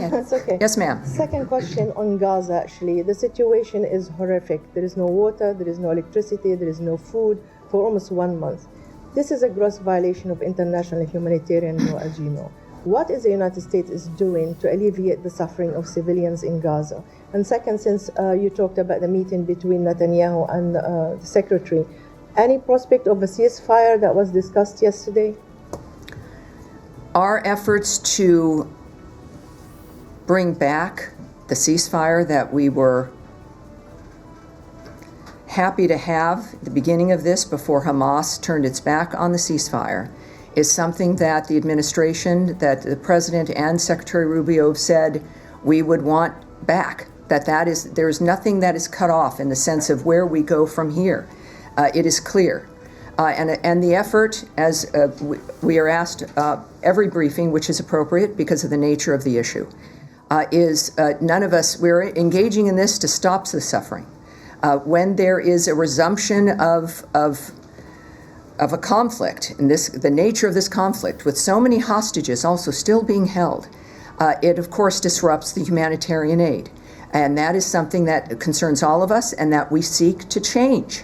ahead. That's okay. Yes, ma'am. Second question on Gaza, actually. The situation is horrific. There is no water, there is no electricity, there is no food for almost 1 month. This is a gross violation of international humanitarian law, as you know. What is the United States is doing to alleviate the suffering of civilians in Gaza? And second, since you talked about the meeting between Netanyahu and the secretary, any prospect of a ceasefire that was discussed yesterday? Our efforts to bring back the ceasefire that we were happy to have at the beginning of this before Hamas turned its back on the ceasefire is something that the administration, that the President and Secretary Rubio have said we would want back. There's nothing that is cut off in the sense of where we go from here. It is clear. And the effort, as we are asked every briefing, which is appropriate because of the nature of the issue, is none of us, we're engaging in this to stop the suffering. When there is a resumption of a conflict, and the nature of this conflict, with so many hostages also still being held, it of course disrupts the humanitarian aid. And that is something that concerns all of us and that we seek to change.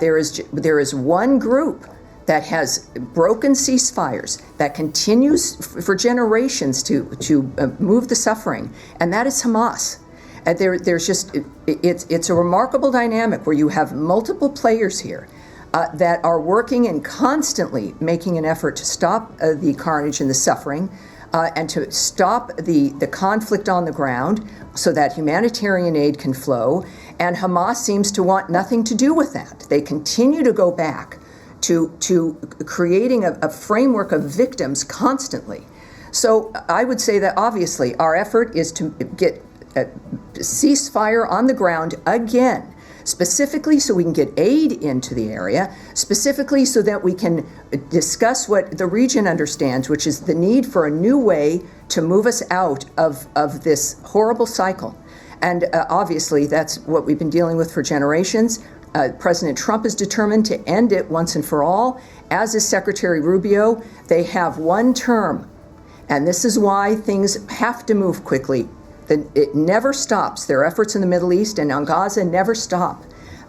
There is one group that has broken ceasefires that continues for generations to move the suffering, and that is Hamas. It's a remarkable dynamic where you have multiple players here that are working and constantly making an effort to stop the carnage and the suffering and to stop the conflict on the ground so that humanitarian aid can flow. And Hamas seems to want nothing to do with that. They continue to go back to creating a framework of victims constantly. So I would say that obviously our effort is to get a ceasefire on the ground again, specifically so we can get aid into the area, specifically so that we can discuss what the region understands, which is the need for a new way to move us out of this horrible cycle. And obviously that's what we've been dealing with for generations. President Trump is determined to end it once and for all, as is Secretary Rubio. They have one term, and this is why things have to move quickly. It never stops. Their efforts in the Middle East and on Gaza never stop.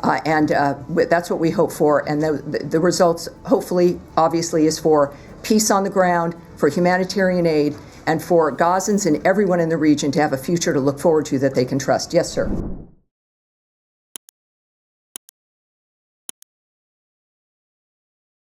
And that's what we hope for. And the results, hopefully, obviously, is for peace on the ground, for humanitarian aid, and for Gazans and everyone in the region to have a future to look forward to that they can trust. Yes, sir.